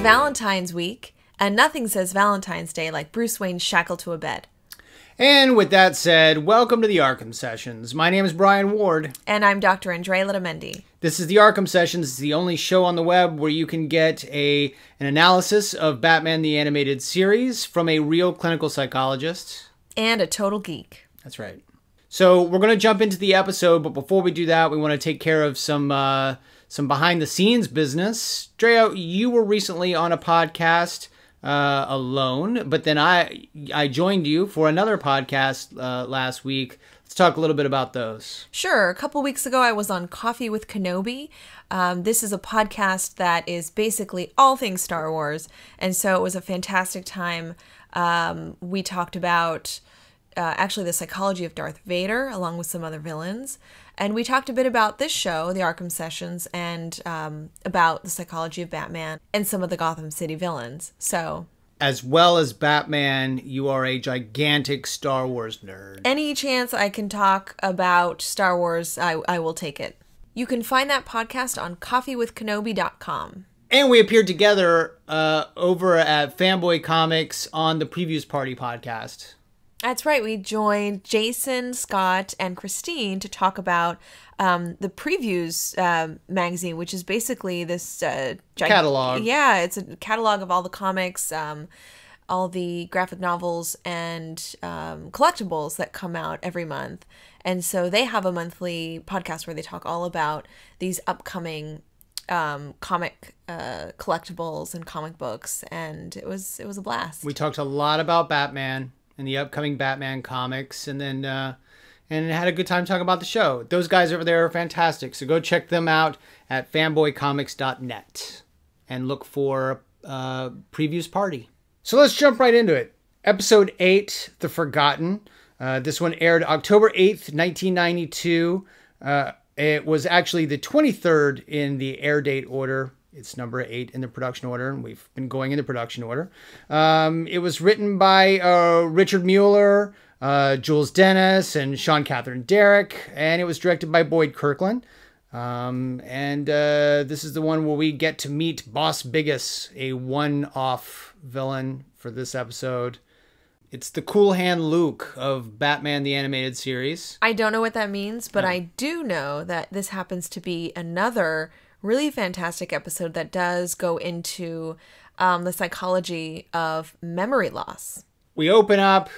Valentine's week, and nothing says Valentine's Day like Bruce Wayne shackled to a bed. And with that said, welcome to the ARKHAM Sessions. My name is Brian Ward. And I'm Dr. Andrea Letamendi. This is the ARKHAM Sessions. It's the only show on the web where you can get an analysis of Batman the Animated Series from a real clinical psychologist. And a total geek. That's right. So we're going to jump into the episode, but before we do that, we want to take care of some behind-the-scenes business. Andrea, you were recently on a podcast alone, but then I joined you for another podcast last week. Let's talk a little bit about those. Sure. A couple weeks ago, I was on Coffee with Kenobi. This is a podcast that is basically all things Star Wars, and so it was a fantastic time. We talked about actually the psychology of Darth Vader, along with some other villains. And we talked a bit about this show, the ARKHAM Sessions, and about the psychology of Batman and some of the Gotham City villains. So, as well as Batman, you are a gigantic Star Wars nerd. Any chance I can talk about Star Wars, I will take it. You can find that podcast on coffeewithkenobi.com. And we appeared together over at Fanboy Comics on the Previews Party podcast. That's right. We joined Jason, Scott, and Christine to talk about the Previews magazine, which is basically this catalog. Yeah, it's a catalog of all the comics, all the graphic novels, and collectibles that come out every month. And so they have a monthly podcast where they talk all about these upcoming comic collectibles and comic books, and it was a blast. We talked a lot about Batman and the upcoming Batman comics, and then and had a good time talking about the show. Those guys over there are fantastic, so go check them out at fanboycomics.net and look for Previews Party. So let's jump right into it. Episode 8, The Forgotten. This one aired October 8th, 1992. It was actually the 23rd in the air date order. It's number 8 in the production order, and we've been going in the production order. It was written by Richard Mueller, Jules Dennis, and Sean Catherine Derrick, and it was directed by Boyd Kirkland. This is the one where we get to meet Boss Biggest, a one-off villain for this episode. It's the Cool Hand Luke of Batman the Animated Series. I don't know what that means, but I do know that this happens to be another really fantastic episode that does go into the psychology of memory loss. We open up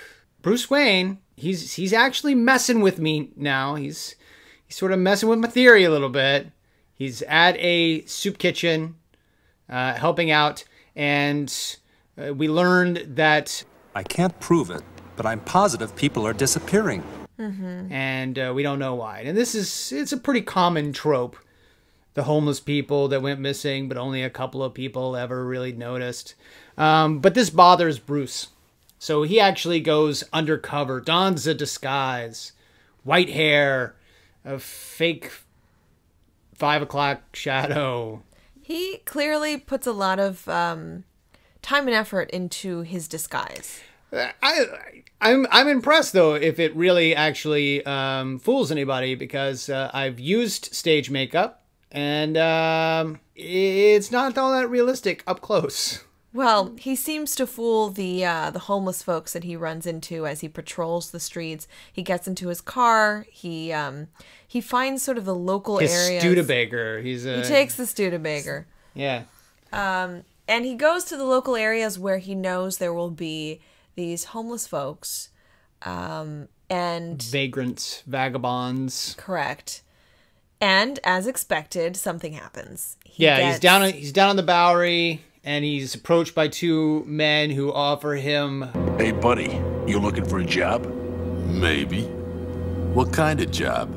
Bruce Wayne. He's actually messing with me now. He's sort of messing with my theory a little bit. He's at a soup kitchen helping out, and we learned that I can't prove it, but I'm positive people are disappearing. Mm-hmm. And we don't know why. And it's a pretty common trope. The homeless people that went missing, but only a couple of people ever really noticed. But this bothers Bruce. So he actually goes undercover, dons a disguise, white hair, a fake 5 o'clock shadow. He clearly puts a lot of time and effort into his disguise. I'm impressed, though, if it really actually fools anybody, because I've used stage makeup. And it's not all that realistic up close. Well, he seems to fool the homeless folks that he runs into as he patrols the streets. He gets into his car. He finds sort of the local areas. His Studebaker. He takes the Studebaker. Yeah. And he goes to the local areas where he knows there will be these homeless folks. And vagrants, vagabonds. Correct. And as expected, something happens. He's down on the Bowery, and he's approached by 2 men who offer him, "Hey, buddy, you looking for a job?" "Maybe. What kind of job?"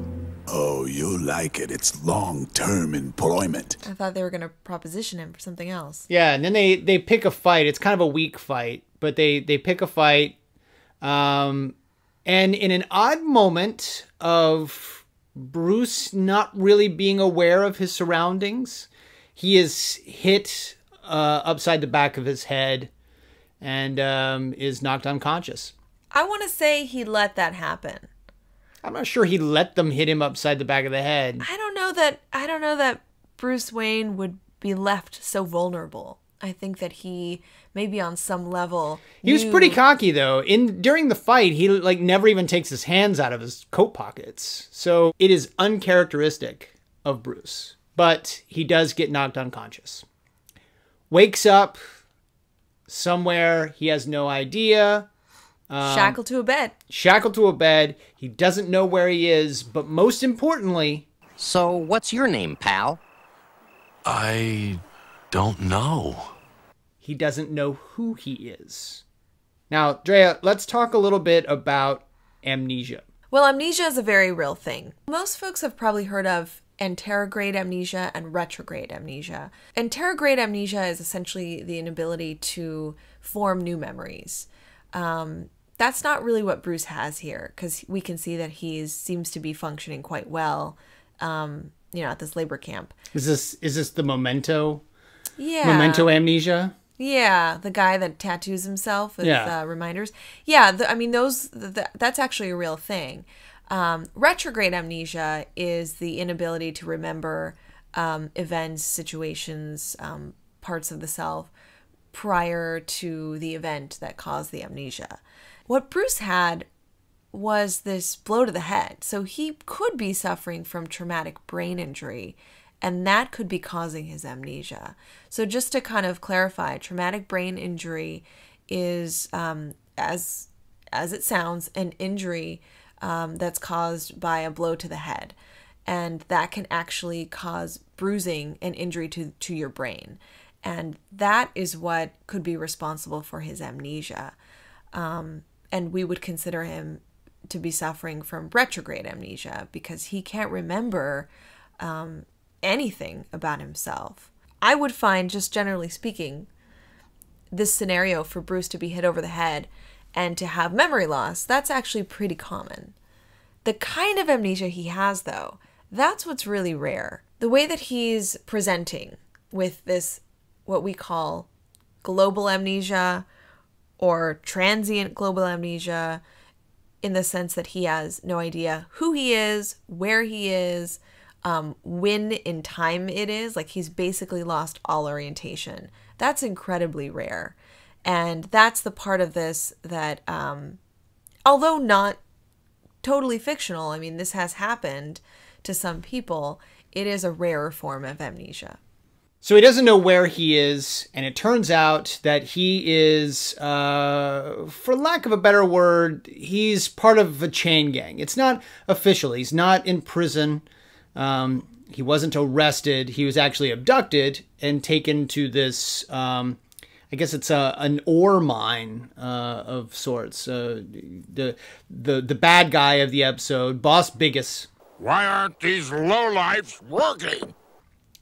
"Oh, you'll like it. It's long-term employment." I thought they were going to proposition him for something else. Yeah, and then they pick a fight. It's kind of a weak fight, but they pick a fight. And in an odd moment of Bruce not really being aware of his surroundings, he is hit upside the back of his head and is knocked unconscious. I want to say he let that happen. I'm not sure he let them hit him upside the back of the head. I don't know that Bruce Wayne would be left so vulnerable. I think that he, maybe on some level, He was knew- pretty cocky, though. During the fight, he like never even takes his hands out of his coat pockets. So it is uncharacteristic of Bruce. But he does get knocked unconscious. Wakes up somewhere. He has no idea. shackled to a bed. Shackled to a bed. He doesn't know where he is. But most importantly... So, what's your name, pal? I don't know. He doesn't know who he is. Now, Andrea, let's talk a little bit about amnesia. Well, amnesia is a very real thing. Most folks have probably heard of anterograde amnesia and retrograde amnesia. Anterograde amnesia is essentially the inability to form new memories. That's not really what Bruce has here, because we can see that he seems to be functioning quite well, at this labor camp. Is this the memento? Yeah. Memento amnesia? Yeah, the guy that tattoos himself with reminders. Yeah, that's actually a real thing. Retrograde amnesia is the inability to remember events, situations, parts of the self prior to the event that caused the amnesia. What Bruce had was this blow to the head. So he could be suffering from traumatic brain injury, and that could be causing his amnesia. So just to kind of clarify, traumatic brain injury is, as it sounds, an injury that's caused by a blow to the head. And that can actually cause bruising and injury to your brain. And that is what could be responsible for his amnesia. And we would consider him to be suffering from retrograde amnesia because he can't remember anything about himself. I would find, just generally speaking, this scenario for Bruce to be hit over the head and to have memory loss, that's actually pretty common. The kind of amnesia he has, though, that's what's really rare. The way that he's presenting with this, what we call global amnesia or transient global amnesia, in the sense that he has no idea who he is, where he is, when in time it is. Like, he's basically lost all orientation. That's incredibly rare. And that's the part of this that, although not totally fictional, I mean, this has happened to some people, it is a rarer form of amnesia. So he doesn't know where he is, and it turns out that he is, for lack of a better word, he's part of a chain gang. It's not official. He's not in prison. He wasn't arrested. He was actually abducted and taken to this, I guess it's an ore mine of sorts. The bad guy of the episode, Boss Biggest. Why aren't these lowlifes working?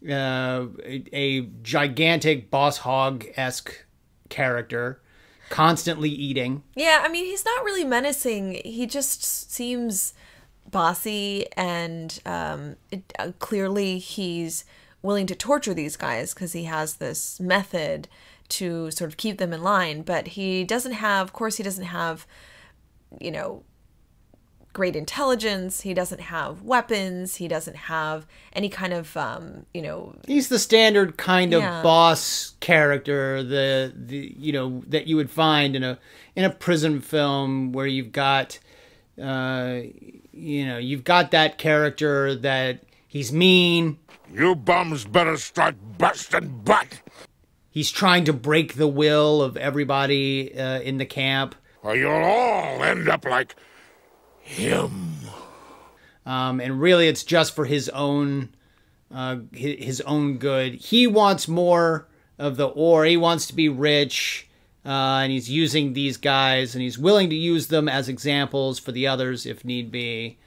A gigantic Boss Hog-esque character, constantly eating. Yeah, I mean, he's not really menacing. He just seems bossy, and clearly he's willing to torture these guys because he has this method to sort of keep them in line. But he doesn't have, of course, he doesn't have, great intelligence. He doesn't have weapons. He doesn't have any kind of, He's the standard kind of boss character, that you would find in a prison film where you've got, you've got that character that he's mean. You bums better start busting butt. He's trying to break the will of everybody in the camp. Or you'll all end up like him. And really, it's just for his own good. He wants more of the ore. He wants to be rich, and he's using these guys, and he's willing to use them as examples for the others if need be.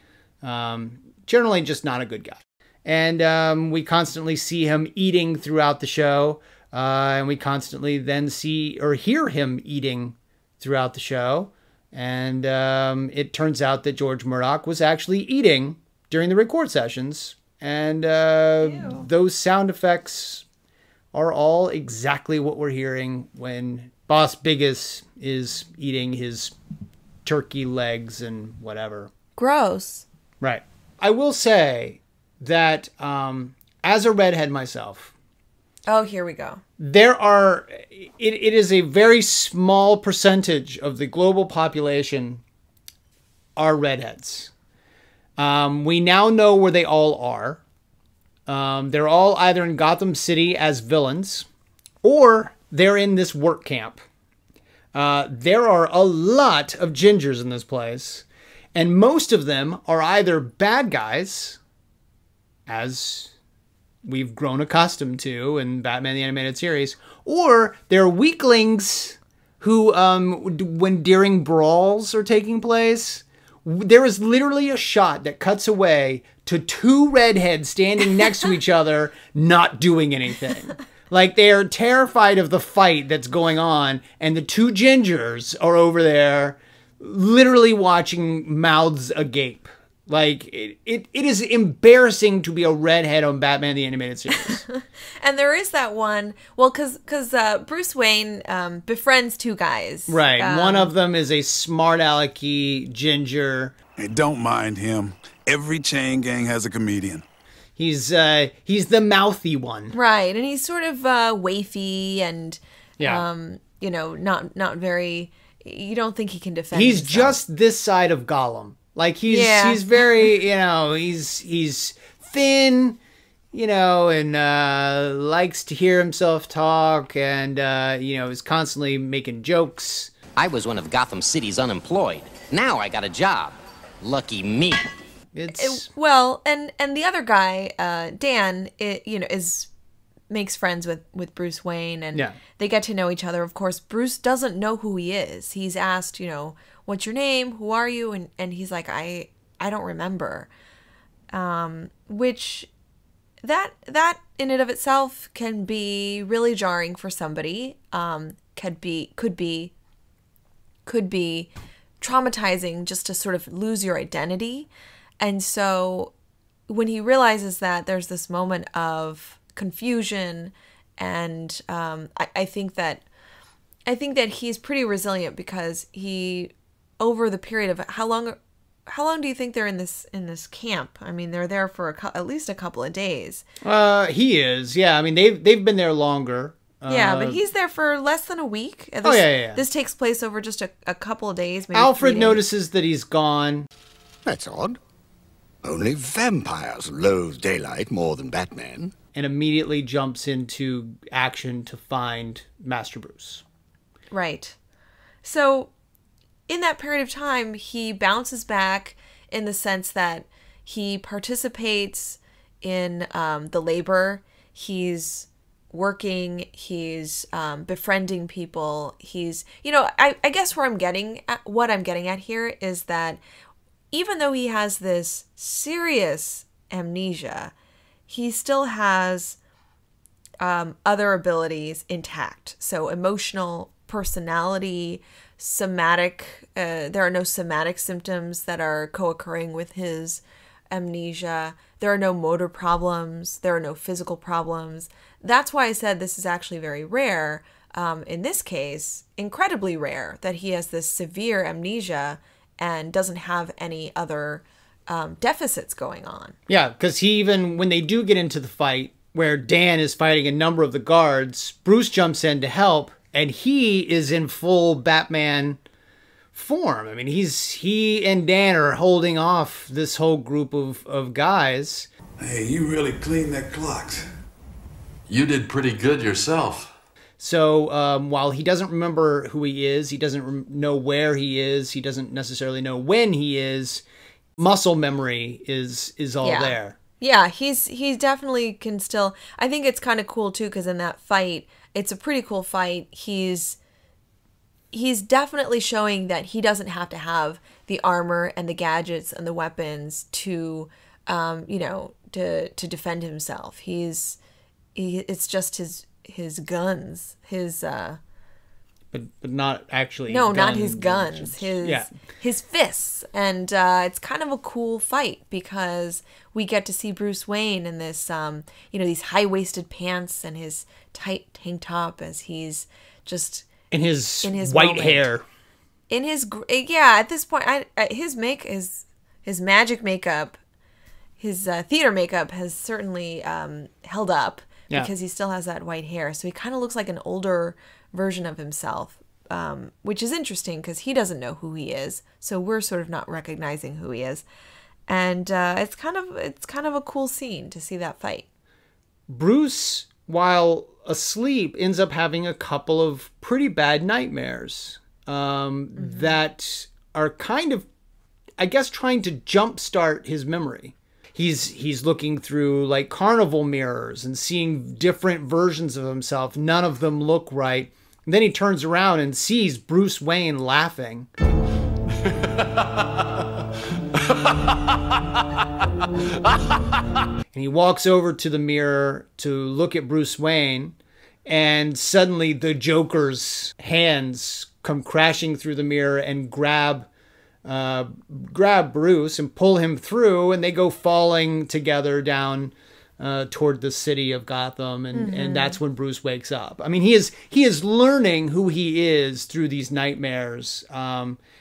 Generally, just not a good guy. And we constantly see him eating throughout the show, and we constantly then see or hear him eating throughout the show. And it turns out that George Murdoch was actually eating during the record sessions. And those sound effects are all exactly what we're hearing when Boss Biggest is eating his turkey legs and whatever. Gross. Right. I will say that as a redhead myself, Oh, here we go. It is a very small percentage of the global population are redheads. We now know where they all are. They're all either in Gotham City as villains, or they're in this work camp. There are a lot of gingers in this place, and most of them are either bad guys, as we've grown accustomed to in Batman the Animated Series, or they're weaklings who, when during brawls are taking place, there is literally a shot that cuts away to two redheads standing next to each other, not doing anything. Like, they are terrified of the fight that's going on, and the two gingers are over there literally watching mouths agape. Like, it is embarrassing to be a redhead on Batman the Animated Series. And there is that one, well, because Bruce Wayne befriends two guys. Right. One of them is a smart alecky ginger. Hey, don't mind him. Every chain gang has a comedian. He's the mouthy one. Right. And he's sort of wafy and, Yeah. you know, not very, you don't think he can defend He's himself. just this side of Gollum. Like, he's very, you know, he's thin, you know, and likes to hear himself talk, and you know, is constantly making jokes. I was one of Gotham City's unemployed. Now I got a job. Lucky me. Well, and the other guy, Dan, you know, makes friends with Bruce Wayne, and they get to know each other. Of course, Bruce doesn't know who he is. He's asked, you know, what's your name? Who are you? And he's like, I don't remember. Which that in and of itself can be really jarring for somebody. Could be traumatizing just to sort of lose your identity. And so when he realizes that, there's this moment of confusion, and I think that he's pretty resilient, because he, over the period of how long do you think they're in this camp? I mean, they're there for at least a couple of days. He is, yeah. I mean, they've been there longer. Yeah, but he's there for less than a week. Oh, yeah. This takes place over just a couple of days. Maybe Alfred 3 days. notices that he's gone. That's odd. Only vampires loathe daylight more than Batman. And immediately jumps into action to find Master Bruce. Right. So in that period of time, he bounces back in the sense that he participates in the labor. He's working. He's befriending people. He's, you know, I guess what I'm getting at here is that even though he has this serious amnesia, he still has other abilities intact. So emotional, personality, somatic, there are no somatic symptoms that are co-occurring with his amnesia. There are no motor problems. There are no physical problems. That's why I said this is actually very rare. In this case, incredibly rare, that he has this severe amnesia and doesn't have any other deficits going on. Yeah, because he even, when they do get into the fight, where Dan is fighting a number of the guards, Bruce jumps in to help, and he is in full Batman form. I mean, he and Dan are holding off this whole group of guys. Hey, you really cleaned that clocks. You did pretty good yourself. So while he doesn't remember who he is, he doesn't know where he is, he doesn't necessarily know when he is, muscle memory is all there. Yeah, he definitely can still. I think it's kind of cool too, because in that fight, it's a pretty cool fight. He's definitely showing that he doesn't have to have the armor and the gadgets and the weapons to, you know, to defend himself. It's just his guns, but not actually. No, guns. not his guns. His fists, and it's kind of a cool fight because we get to see Bruce Wayne in this, you know, these high-waisted pants and his tight tank top as he's just in his white moment. hair. In his at this point, his magic makeup, his theater makeup has certainly held up Yeah. because he still has that white hair. So he kind of looks like an older version of himself, which is interesting because he doesn't know who he is. So we're sort of not recognizing who he is. And it's kind of a cool scene to see that fight. Bruce, while asleep, ends up having a couple of pretty bad nightmares that are kind of, I guess, trying to jumpstart his memory. He's looking through like carnival mirrors and seeing different versions of himself. None of them look right. And then he turns around and sees Bruce Wayne laughing. And he walks over to the mirror to look at Bruce Wayne, and suddenly the Joker's hands come crashing through the mirror and grab Bruce and pull him through, and they go falling together down toward the city of Gotham, and that's when Bruce wakes up. I mean, he is learning who he is through these nightmares.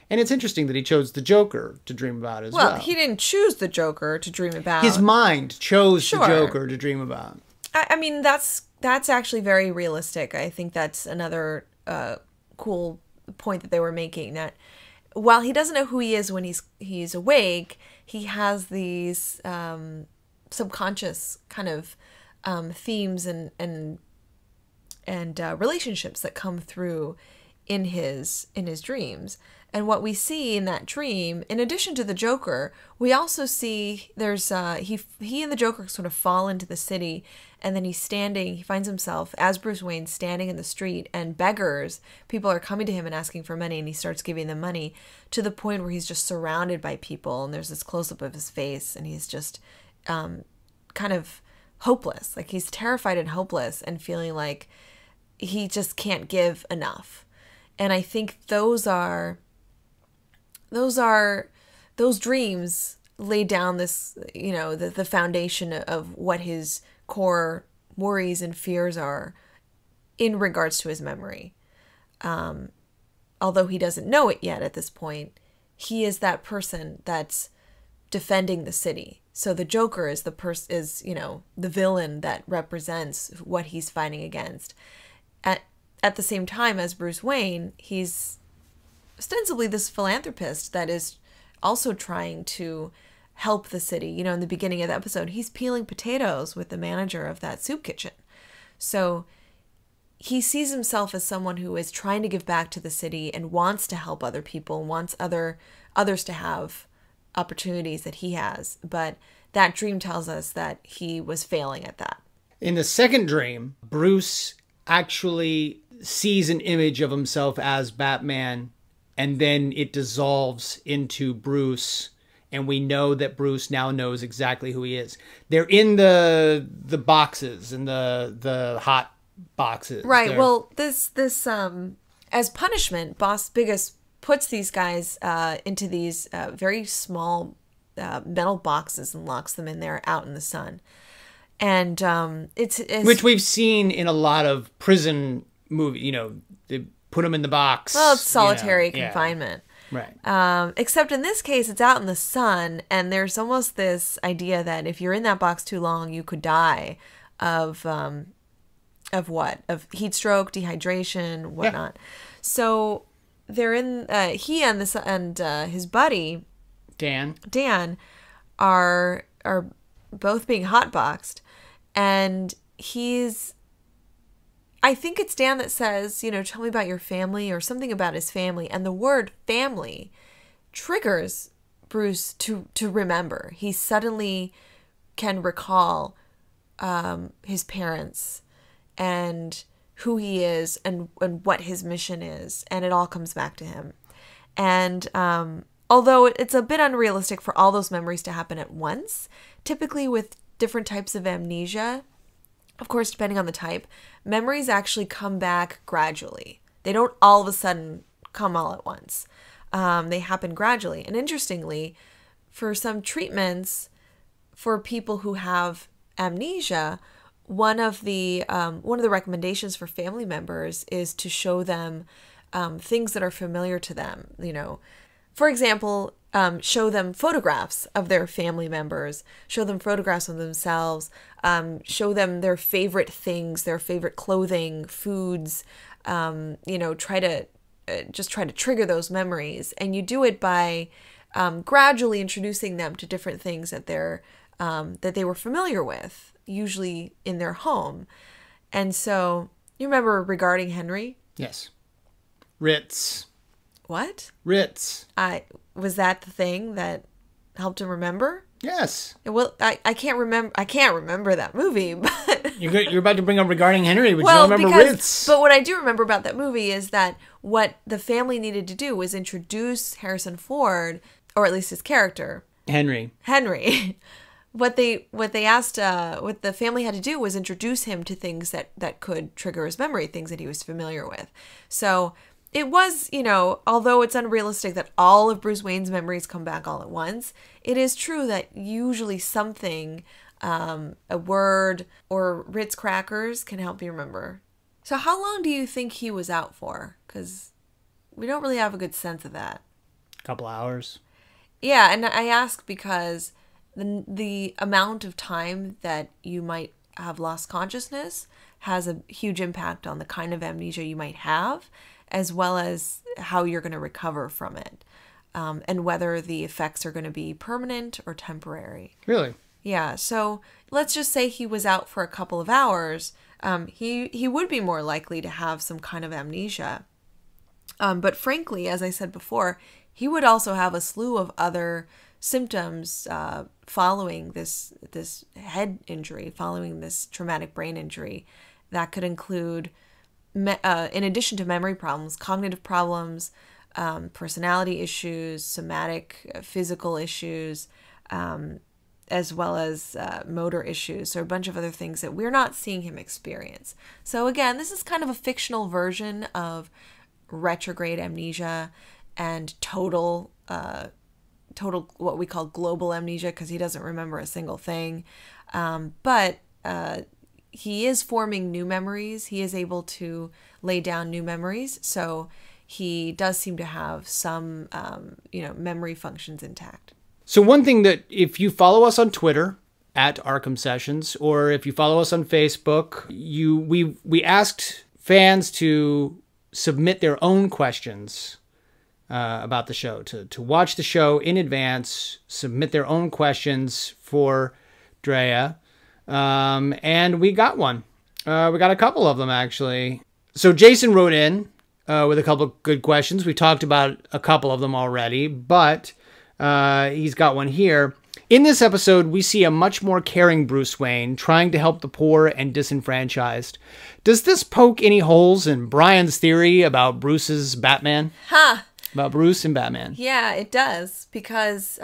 And it's interesting that he chose the Joker to dream about as well. Well, he didn't choose the Joker to dream about. His mind chose the Sure. Joker to dream about. I mean, that's actually very realistic. I think that's another cool point that they were making, that while he doesn't know who he is when he's awake, he has these subconscious kind of themes and relationships that come through in his dreams. And what we see in that dream, in addition to the Joker, we also see there's he and the Joker sort of fall into the city, and then he finds himself as Bruce Wayne standing in the street, and people are coming to him and asking for money, and he starts giving them money to the point where he's just surrounded by people, and there's this close-up of his face, and he's just kind of hopeless. Like, he's terrified and hopeless and feeling like he just can't give enough. And I think those dreams lay down this, the foundation of what his core worries and fears are in regards to his memory. Although he doesn't know it yet at this point, he is that person that's defending the city. So the Joker is the villain that represents what he's fighting against. At the same time as Bruce Wayne, he's ostensibly this philanthropist that is also trying to help the city. In the beginning of the episode, he's peeling potatoes with the manager of that soup kitchen. So he sees himself as someone who is trying to give back to the city and wants to help other people, wants others to have opportunities that he has. But that dream tells us that he was failing at that. In the second dream, Bruce actually sees an image of himself as Batman, and then it dissolves into Bruce, and we know that Bruce now knows exactly who he is. They're in the boxes, in the hot boxes. Right. Well, this as punishment, Boss Biggest puts these guys into these very small metal boxes and locks them in there out in the sun. And it's which we've seen in a lot of prison movies. They put them in the box. Well, it's solitary confinement. Right. Except in this case, it's out in the sun, and there's almost this idea that if you're in that box too long, you could die of what? Of heat stroke, dehydration, whatnot. Yeah. So they're in. He and his buddy Dan are both being hotboxed, and I think it's Dan that says, tell me about your family, or something about his family. And the word family triggers Bruce to remember. He suddenly can recall his parents and who he is and what his mission is. And it all comes back to him. And although it's a bit unrealistic for all those memories to happen at once, typically with different types of amnesia, of course, depending on the type, memories actually come back gradually. They don't all of a sudden come all at once. They happen gradually. And interestingly, for some treatments for people who have amnesia, one of the recommendations for family members is to show them things that are familiar to them. For example, show them photographs of their family members, show them photographs of themselves, show them their favorite things, their favorite clothing, foods, try to trigger those memories. And you do it by gradually introducing them to different things that they were familiar with, usually in their home. And so, you remember regarding Henry? Yes. Ritz. What? Ritz. Was that the thing that helped him remember? Yes. Well, I can't remember. I can't remember that movie, but you're about to bring up regarding Henry, but you don't remember Ritz. But what I do remember about that movie is that what the family needed to do was introduce Harrison Ford, or at least his character, Henry. What the family had to do was introduce him to things that could trigger his memory, things that he was familiar with. So it was, although it's unrealistic that all of Bruce Wayne's memories come back all at once, it is true that usually something, a word or Ritz crackers can help you remember. So how long do you think he was out for? Because we don't really have a good sense of that. A couple hours. Yeah, and I ask because the amount of time that you might have lost consciousness has a huge impact on the kind of amnesia you might have, as well as how you're going to recover from it, and whether the effects are going to be permanent or temporary. Really? Yeah, so let's just say he was out for a couple of hours. He would be more likely to have some kind of amnesia. But frankly, as I said before, he would also have a slew of other symptoms following this head injury, following this traumatic brain injury. That could include, in addition to memory problems, cognitive problems, personality issues, somatic, physical issues, as well as motor issues, or a bunch of other things that we're not seeing him experience. So again, this is kind of a fictional version of retrograde amnesia and total what we call global amnesia, because he doesn't remember a single thing. But he is forming new memories. He is able to lay down new memories. So he does seem to have some, memory functions intact. So one thing that if you follow us on Twitter at ARKHAM Sessions, or if you follow us on Facebook, we asked fans to submit their own questions about the show, to watch the show in advance, submit their own questions for Drea, and we got one. We got a couple of them, actually. So Jason wrote in with a couple of good questions. We talked about a couple of them already, but he's got one here. In this episode, we see a much more caring Bruce Wayne trying to help the poor and disenfranchised. Does this poke any holes in Brian's theory about Bruce's Batman? About Bruce and Batman. Yeah, it does, because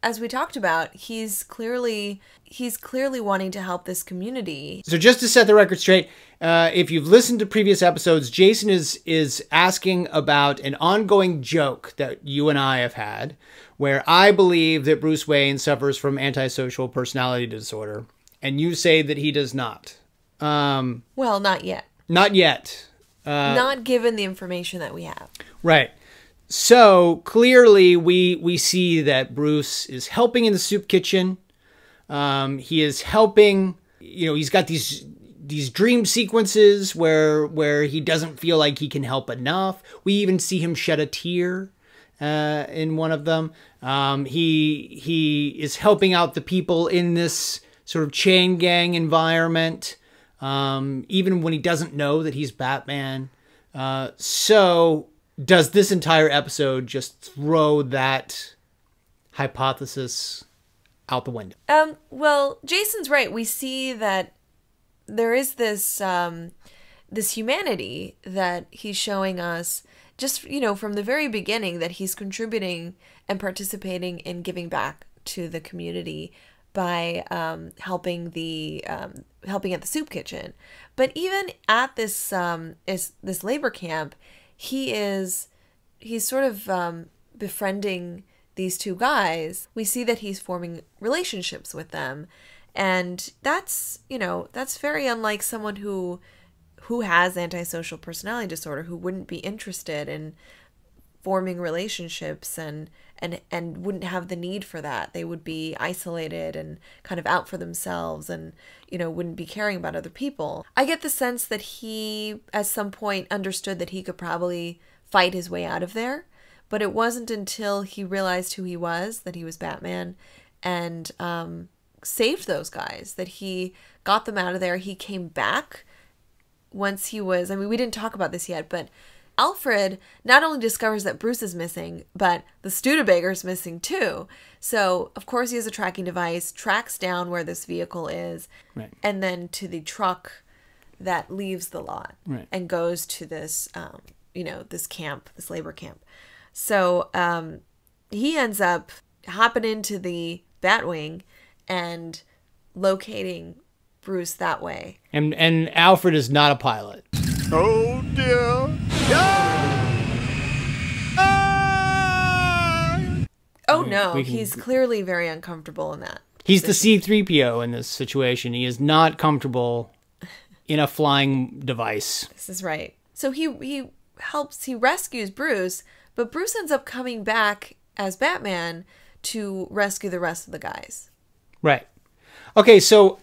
as we talked about, he's clearly wanting to help this community. So just to set the record straight, if you've listened to previous episodes, Jason is asking about an ongoing joke that you and I have had, where I believe that Bruce Wayne suffers from antisocial personality disorder, and you say that he does not. Well, not yet. Not yet. Not given the information that we have. Right. So clearly we see that Bruce is helping in the soup kitchen. He is helping, he's got these dream sequences where he doesn't feel like he can help enough. We even see him shed a tear in one of them. He is helping out the people in this sort of chain gang environment, even when he doesn't know that he's Batman. So does this entire episode just throw that hypothesis out the window? Well, Jason's right. We see that there is this this humanity that he's showing us just, from the very beginning, that he's contributing and participating in giving back to the community by helping at the soup kitchen. But even at this this labor camp, he's sort of befriending these two guys. We see that he's forming relationships with them, and that's very unlike someone who has antisocial personality disorder, who wouldn't be interested in forming relationships and wouldn't have the need for that. They would be isolated and kind of out for themselves and, you know, wouldn't be caring about other people. I get the sense that he, at some point, understood that he could probably fight his way out of there. But it wasn't until he realized who he was, that he was Batman, and saved those guys, that he got them out of there. He came back once he was, I mean, we didn't talk about this yet, but Alfred not only discovers that Bruce is missing, but the Studebaker's missing too. So, of course, he has a tracking device, tracks down where this vehicle is, right, and then to the truck that leaves the lot, right, and goes to this, you know, this camp, this labor camp. So he ends up hopping into the Batwing and locating Bruce that way. And Alfred is not a pilot. Oh, dear. Oh, no. He's clearly very uncomfortable in that. He's the C-3PO in this situation. He is not comfortable in a flying device. This is right. So he rescues Bruce, but Bruce ends up coming back as Batman to rescue the rest of the guys. Right. Okay, so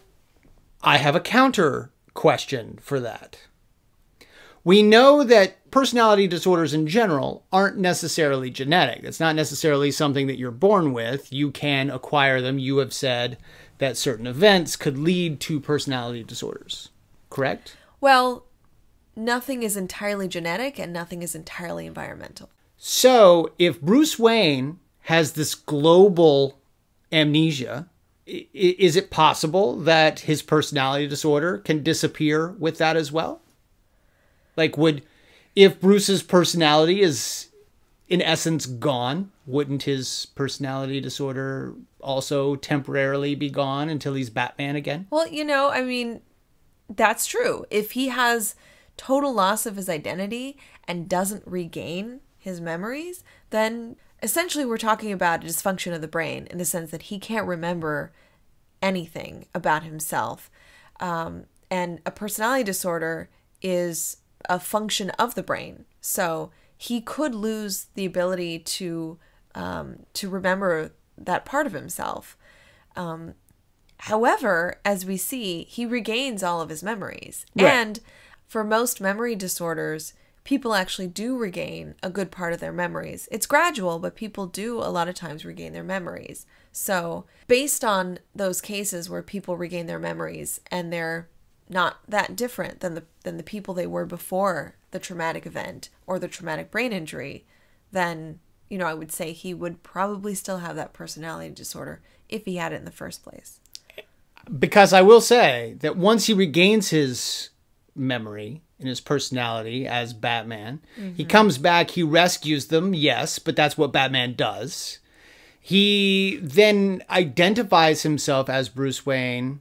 I have a counter question for that. We know that personality disorders in general aren't necessarily genetic. It's not necessarily something that you're born with. You can acquire them. You have said that certain events could lead to personality disorders. Correct? Well, nothing is entirely genetic and nothing is entirely environmental. So if Bruce Wayne has this global amnesia, is it possible that his personality disorder can disappear with that as well? Like, if Bruce's personality is in essence gone, wouldn't his personality disorder also temporarily be gone until he's Batman again? Well, you know, I mean, that's true. If he has total loss of his identity and doesn't regain his memories, then essentially we're talking about a dysfunction of the brain in the sense that he can't remember anything about himself. And a personality disorder is a function of the brain. So he could lose the ability to remember that part of himself. However, as we see, he regains all of his memories. Right. And for most memory disorders, people actually do regain a good part of their memories. It's gradual, but people do a lot of times regain their memories. So based on those cases where people regain their memories and they're not that different than the people they were before the traumatic event or the traumatic brain injury, then, you know, I would say he would probably still have that personality disorder if he had it in the first place. Because I will say that once he regains his memory and his personality as Batman, he comes back, he rescues them, yes, but that's what Batman does. He then identifies himself as Bruce Wayne,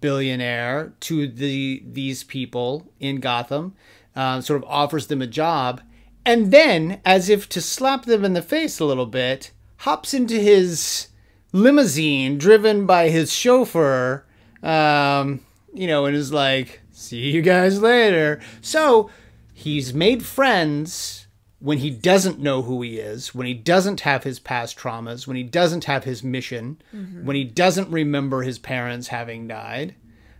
billionaire, to these people in Gotham, sort of offers them a job, and then, as if to slap them in the face a little bit, hops into his limousine driven by his chauffeur, you know, and is like, see you guys later. So he's made friends when he doesn't know who he is, when he doesn't have his past traumas, when he doesn't have his mission, when he doesn't remember his parents having died.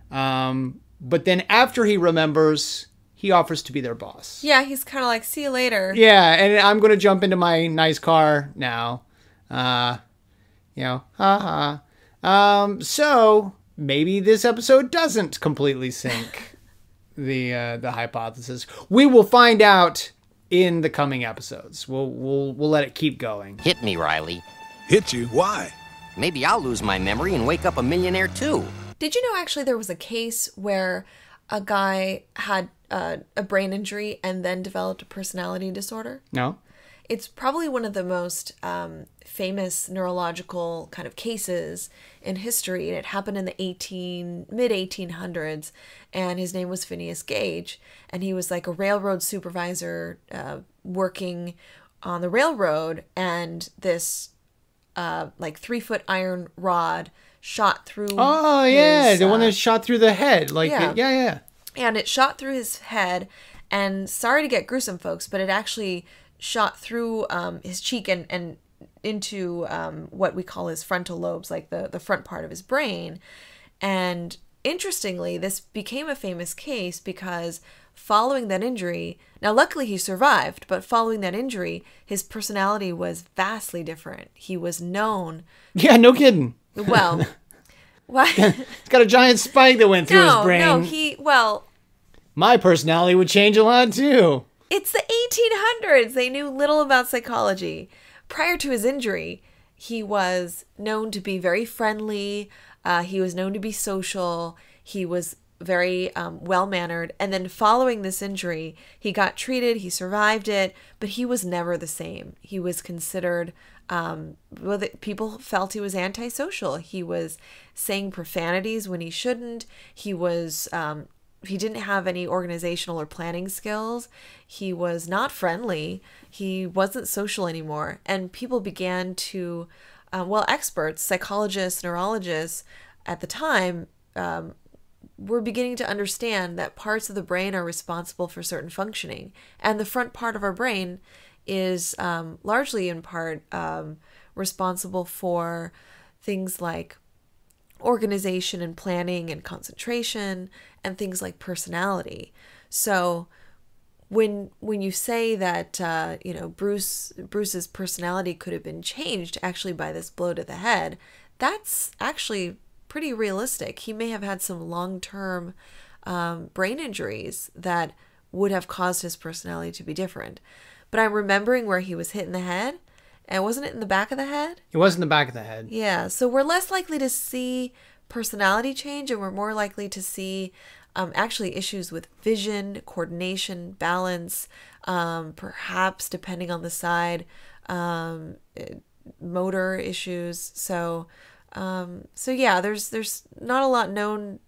But then after he remembers, he offers to be their boss. Yeah, he's kind of like, see you later. Yeah, and I'm going to jump into my nice car now. You know, so maybe this episode doesn't completely sink the hypothesis. We will find out in the coming episodes. We'll let it keep going. Hit me, Riley. Hit you? Why? Maybe I'll lose my memory and wake up a millionaire too. Did you know actually there was a case where a guy had a brain injury and then developed a personality disorder? No. It's probably one of the most famous neurological kind of cases in history. And it happened in the mid-1800s. And his name was Phineas Gage. And he was like a railroad supervisor working on the railroad. And this like 3-foot iron rod shot through. Oh, yeah. The one that shot through the head. Like, yeah. Yeah. And it shot through his head. And sorry to get gruesome, folks, but it actually shot through his cheek and into what we call his frontal lobes, like the front part of his brain. And interestingly, this became a famous case because following that injury, now luckily he survived, but following that injury, his personality was vastly different. He was known. Yeah, no kidding. Well, what? He's got a giant spike that went through his brain. My personality would change a lot too. It's the 1800s. They knew little about psychology. Prior to his injury, he was known to be very friendly. He was known to be social. He was very well-mannered. And then following this injury, he got treated. He survived it, but he was never the same. He was considered, people felt he was antisocial. He was saying profanities when he shouldn't. He was... he didn't have any organizational or planning skills. He was not friendly. He wasn't social anymore. And people began to, experts, psychologists, neurologists at the time were beginning to understand that parts of the brain are responsible for certain functioning. And the front part of our brain is largely in part responsible for things like organization and planning and concentration and things like personality. So when you say that Bruce's personality could have been changed actually by this blow to the head, that's actually pretty realistic. He may have had some long-term brain injuries that would have caused his personality to be different. But I'm remembering where he was hit in the head. And wasn't it in the back of the head? It was in the back of the head. Yeah. So we're less likely to see personality change, and we're more likely to see actually issues with vision, coordination, balance, perhaps, depending on the side, motor issues. So yeah, there's not a lot known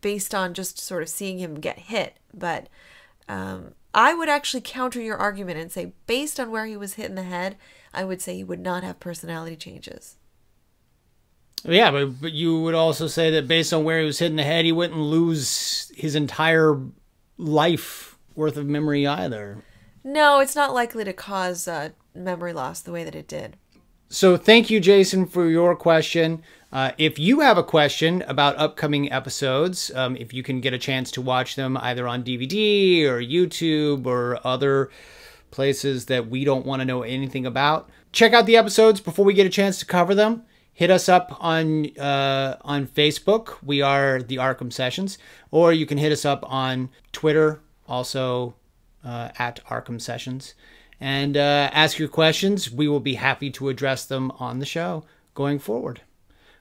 based on just sort of seeing him get hit. But I would actually counter your argument and say, based on where he was hit in the head, I would say he would not have personality changes. Yeah, but you would also say that based on where he was hit in the head, he wouldn't lose his entire life worth of memory either. No, it's not likely to cause memory loss the way that it did. So thank you, Jason, for your question. If you have a question about upcoming episodes, if you can get a chance to watch them either on DVD or YouTube or other places that we don't want to know anything about, check out the episodes before we get a chance to cover them. Hit us up on Facebook. We are the ARKHAM Sessions. Or you can hit us up on Twitter, also at ARKHAM Sessions. And ask your questions. We will be happy to address them on the show going forward.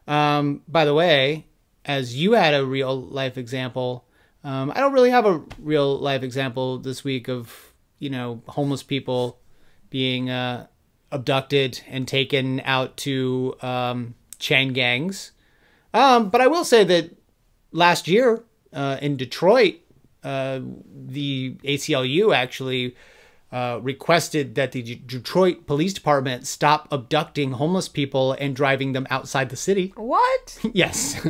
By the way, as you had a real-life example, I don't really have a real-life example this week of, homeless people being abducted and taken out to chain gangs. But I will say that last year in Detroit, the ACLU actually requested that the Detroit Police Department stop abducting homeless people and driving them outside the city. What? Yes.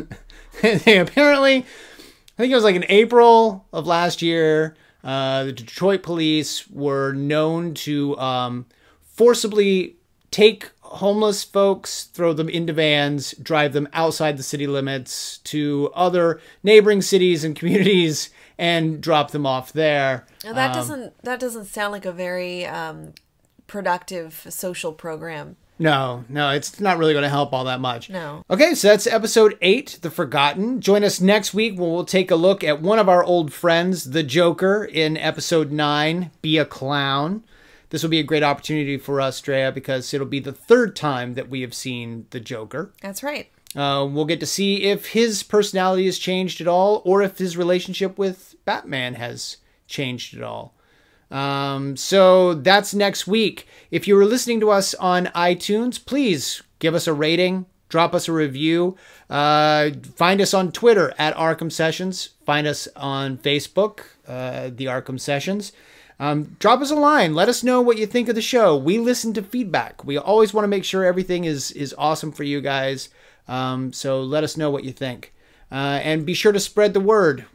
They apparently, I think it was like in April of last year, the Detroit police were known to forcibly take homeless folks, throw them into vans, drive them outside the city limits to other neighboring cities and communities and drop them off there. Now, that doesn't sound like a very productive social program. No, it's not really going to help all that much. No. Okay, so that's episode 8, The Forgotten. Join us next week when we'll take a look at one of our old friends, the Joker, in episode 9, Be a Clown. This will be a great opportunity for us, Andrea, because it'll be the 3rd time that we have seen the Joker. That's right. We'll get to see if his personality has changed at all, or if his relationship with Batman has changed at all. So that's next week. If you were listening to us on iTunes, please give us a rating, drop us a review. Find us on Twitter at ARKHAM Sessions. Find us on Facebook, the ARKHAM Sessions. Drop us a line. Let us know what you think of the show. We listen to feedback. We always want to make sure everything is awesome for you guys. So let us know what you think. And be sure to spread the word.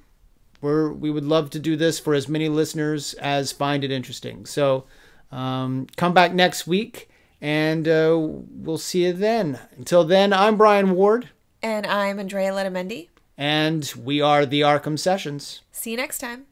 we would love to do this for as many listeners as find it interesting. So come back next week, and we'll see you then. Until then, I'm Brian Ward. And I'm Andrea Letamendi. And we are the ARKHAM Sessions. See you next time.